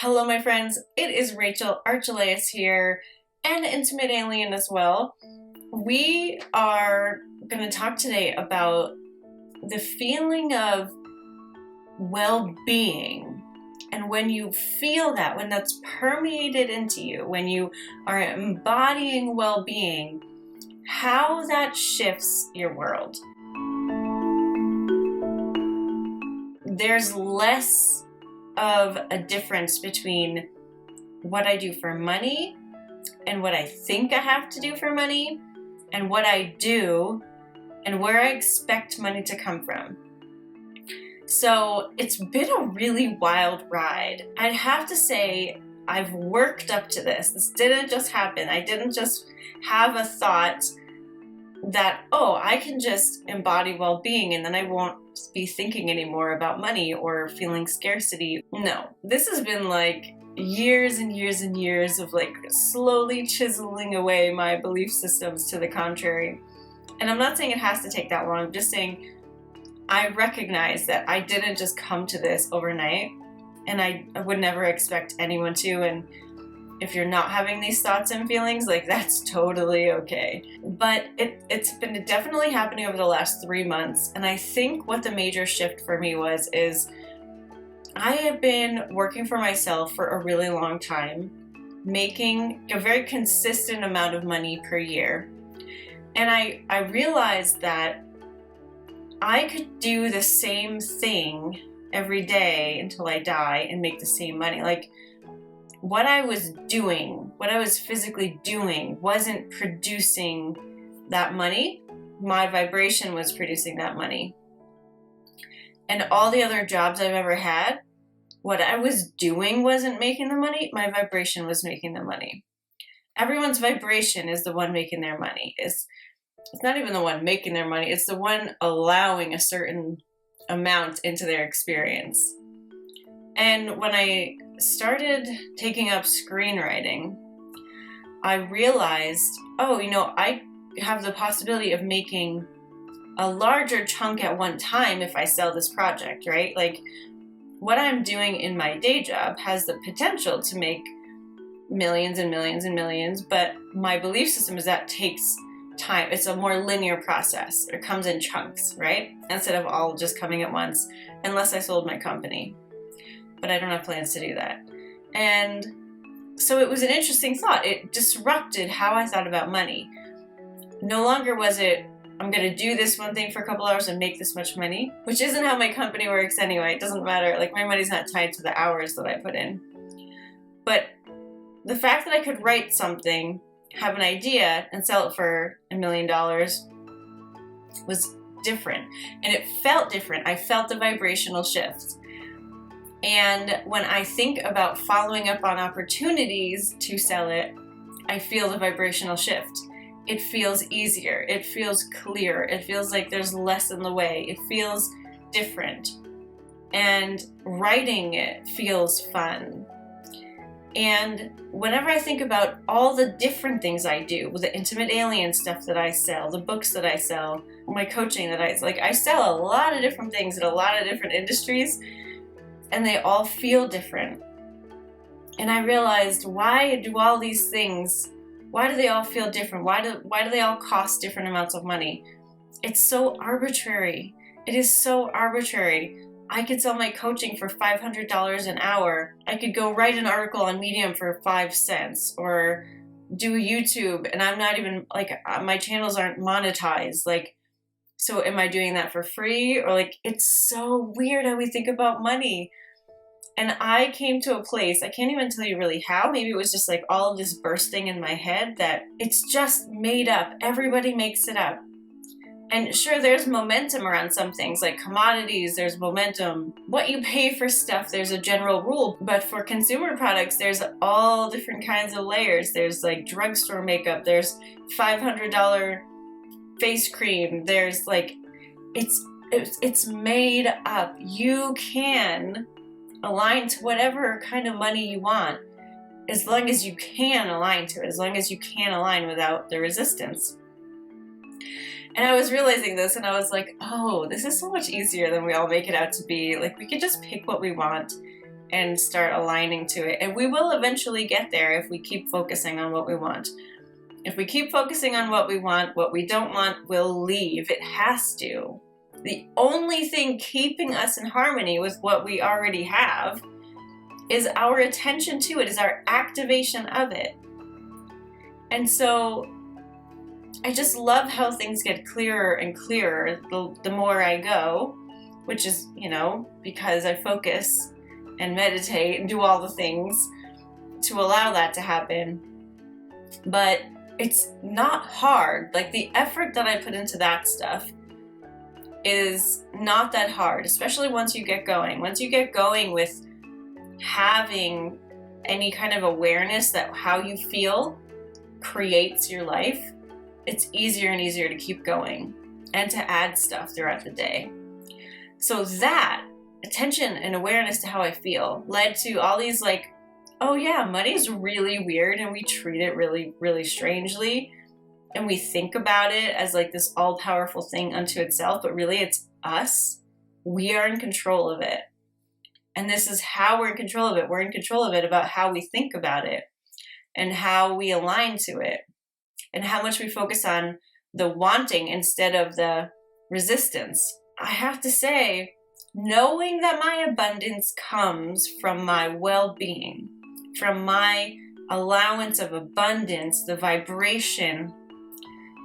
Hello, my friends. It is Rachel Archelaus here, and Intimate Alien as well. We are going to talk today about the feeling of well-being. And when you feel that, when that's permeated into you, when you are embodying well-being, how that shifts your world. There's less of a difference between what I do for money and what I think I have to do for money and what I do and where I expect money to come from. So it's been a really wild ride. I'd have to say I've worked up to this. This didn't just happen. I didn't just have a thought that, oh, I can just embody well-being and then I won't be thinking anymore about money or feeling scarcity. No, this has been like years and years and years of like slowly chiseling away my belief systems to the contrary. And I'm not saying it has to take that long. I'm just saying I recognize that I didn't just come to this overnight, and I would never expect anyone to. And if you're not having these thoughts and feelings, like, that's totally okay. But it's been definitely happening over the last 3 months. And I think what the major shift for me is I have been working for myself for a really long time, making a very consistent amount of money per year. And I realized that I could do the same thing every day until I die and make the same money. Like, what I was doing, what I was physically doing, wasn't producing that money. My vibration was producing that money. And all the other jobs I've ever had, what I was doing wasn't making the money. My vibration was making the money. Everyone's vibration is the one making their money. It's not even the one making their money. It's the one allowing a certain amount into their experience. And when I started taking up screenwriting, I realized, I have the possibility of making a larger chunk at one time if I sell this project, right? Like, what I'm doing in my day job has the potential to make millions and millions and millions, but my belief system is that takes time. It's a more linear process. It comes in chunks, right? Instead of all just coming at once, unless I sold my company. But I don't have plans to do that. And so it was an interesting thought. It disrupted how I thought about money. No longer was it, I'm going to do this one thing for a couple hours and make this much money, which isn't how my company works anyway. It doesn't matter. Like, my money's not tied to the hours that I put in. But the fact that I could write something, have an idea, and sell it for $1 million was different. And it felt different. I felt the vibrational shift. And when I think about following up on opportunities to sell it, I feel the vibrational shift. It feels easier. It feels clearer. It feels like there's less in the way. It feels different. And writing it feels fun. And whenever I think about all the different things I do, with the Intimate Alien stuff that I sell, the books that I sell, my coaching that I sell a lot of different things in a lot of different industries, and they all feel different. And I realized, why do all these things, why do they all feel different? Why do they all cost different amounts of money? It's so arbitrary. It is so arbitrary. I could sell my coaching for $500 an hour. I could go write an article on Medium for 5 cents, or do YouTube, and I'm not even, like, my channels aren't monetized. Like, so am I doing that for free? Or, like, it's so weird how we think about money. And I came to a place, I can't even tell you really how, maybe it was just like all of this bursting in my head, that it's just made up. Everybody makes it up. And sure, there's momentum around some things, like commodities, there's momentum. What you pay for stuff, there's a general rule. But for consumer products, there's all different kinds of layers. There's like drugstore makeup, there's $500 face cream, there's like, it's made up. You can align to whatever kind of money you want, as long as you can align to it, as long as you can align without the resistance. And I was realizing this, and I was like, oh, this is so much easier than we all make it out to be. Like, we could just pick what we want and start aligning to it. And we will eventually get there if we keep focusing on what we want. If we keep focusing on what we want, what we don't want will leave. It has to. The only thing keeping us in harmony with what we already have is our attention to it, is our activation of it. And so I just love how things get clearer and clearer the more I go, which is, because I focus and meditate and do all the things to allow that to happen. But it's not hard. Like, the effort that I put into that stuff is not that hard, especially once you get going. Once you get going with having any kind of awareness that how you feel creates your life, it's easier and easier to keep going and to add stuff throughout the day. So that attention and awareness to how I feel led to all these oh yeah, money's really weird and we treat it really, really strangely. And we think about it as this all-powerful thing unto itself, but really it's us. We are in control of it. And this is how we're in control of it. We're in control of it about how we think about it and how we align to it and how much we focus on the wanting instead of the resistance. I have to say, knowing that my abundance comes from my well-being, from my allowance of abundance, the vibration,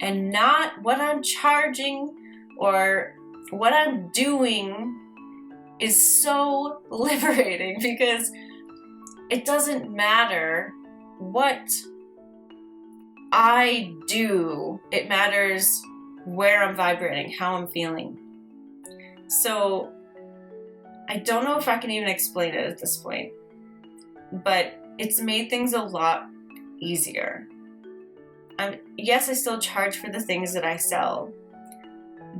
and not what I'm charging or what I'm doing, is so liberating, because it doesn't matter what I do. It matters where I'm vibrating, how I'm feeling. So I don't know if I can even explain it at this point, but it's made things a lot easier. Yes, I still charge for the things that I sell,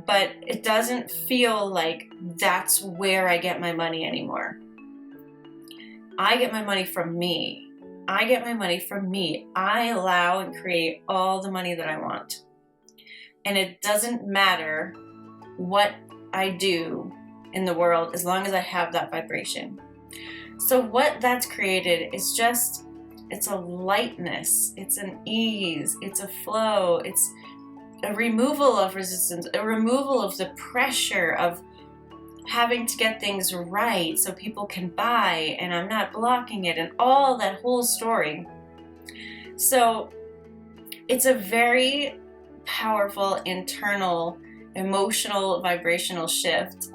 but it doesn't feel like that's where I get my money anymore. I get my money from me. I get my money from me. I allow and create all the money that I want. And it doesn't matter what I do in the world as long as I have that vibration. So what that's created is it's a lightness, it's an ease, it's a flow, it's a removal of resistance, a removal of the pressure of having to get things right so people can buy and I'm not blocking it and all that whole story. So it's a very powerful internal emotional vibrational shift,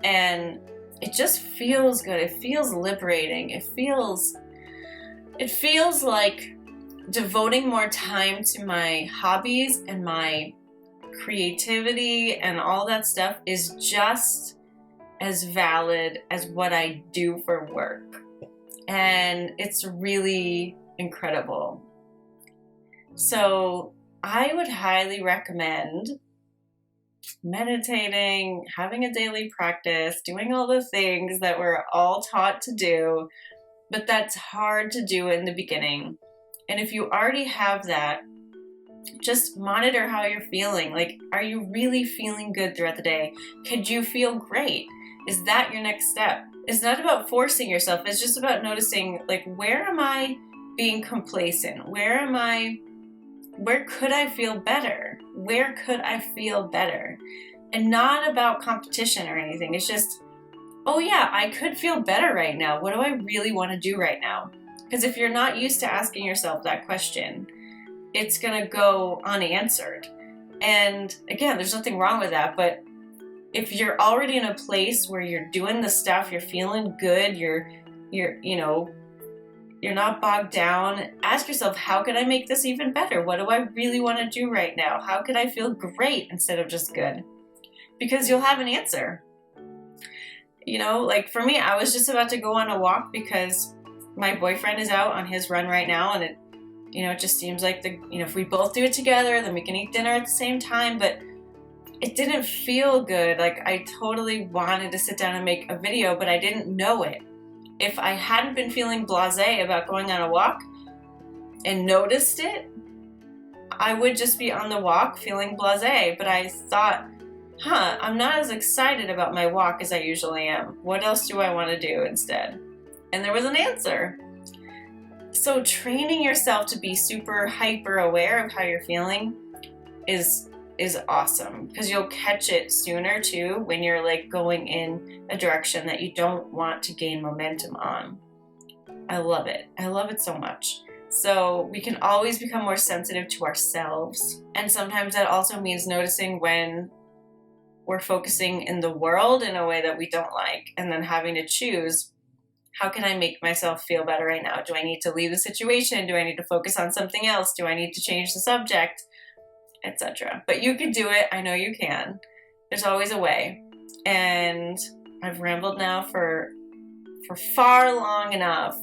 and it just feels good. It feels liberating. It feels like devoting more time to my hobbies and my creativity and all that stuff is just as valid as what I do for work. And it's really incredible. So I would highly recommend meditating, having a daily practice, doing all the things that we're all taught to do, but that's hard to do in the beginning. And if you already have that, just monitor how you're feeling. Are you really feeling good throughout the day? Could you feel great? Is that your next step? It's not about forcing yourself. It's just about noticing, where am I being complacent? Where could I feel better? Where could I feel better? And not about competition or anything. It's just, oh yeah, I could feel better right now. What do I really want to do right now? Because if you're not used to asking yourself that question, it's going to go unanswered. And again, there's nothing wrong with that. But if you're already in a place where you're doing the stuff, you're feeling good, you're not bogged down, ask yourself, how can I make this even better? What do I really want to do right now? How can I feel great instead of just good? Because you'll have an answer. For me, I was just about to go on a walk because my boyfriend is out on his run right now, and it just seems like if we both do it together, then we can eat dinner at the same time, but it didn't feel good. I totally wanted to sit down and make a video, but I didn't know it. If I hadn't been feeling blasé about going on a walk and noticed it, I would just be on the walk feeling blasé. But I thought, I'm not as excited about my walk as I usually am. What else do I want to do instead? And there was an answer. So training yourself to be super hyper aware of how you're feeling is awesome, because you'll catch it sooner too when you're like going in a direction that you don't want to gain momentum on. I love it. I love it so much. So we can always become more sensitive to ourselves. And sometimes that also means noticing when we're focusing in the world in a way that we don't like, and then having to choose, how can I make myself feel better right now? Do I need to leave the situation? Do I need to focus on something else? Do I need to change the subject? Etc. But you can do it. I know you can. There's always a way. And I've rambled now for far long enough,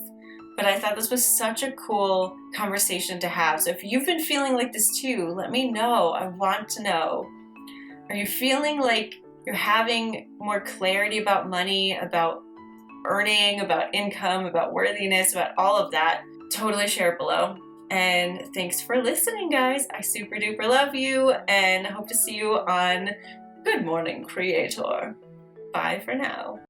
but I thought this was such a cool conversation to have. So if you've been feeling like this too, let me know. I want to know. Are you feeling like you're having more clarity about money, about earning, about income, about worthiness, about all of that? Totally share it below. And thanks for listening, guys. I super duper love you, and I hope to see you on Good Morning Creator. Bye for now.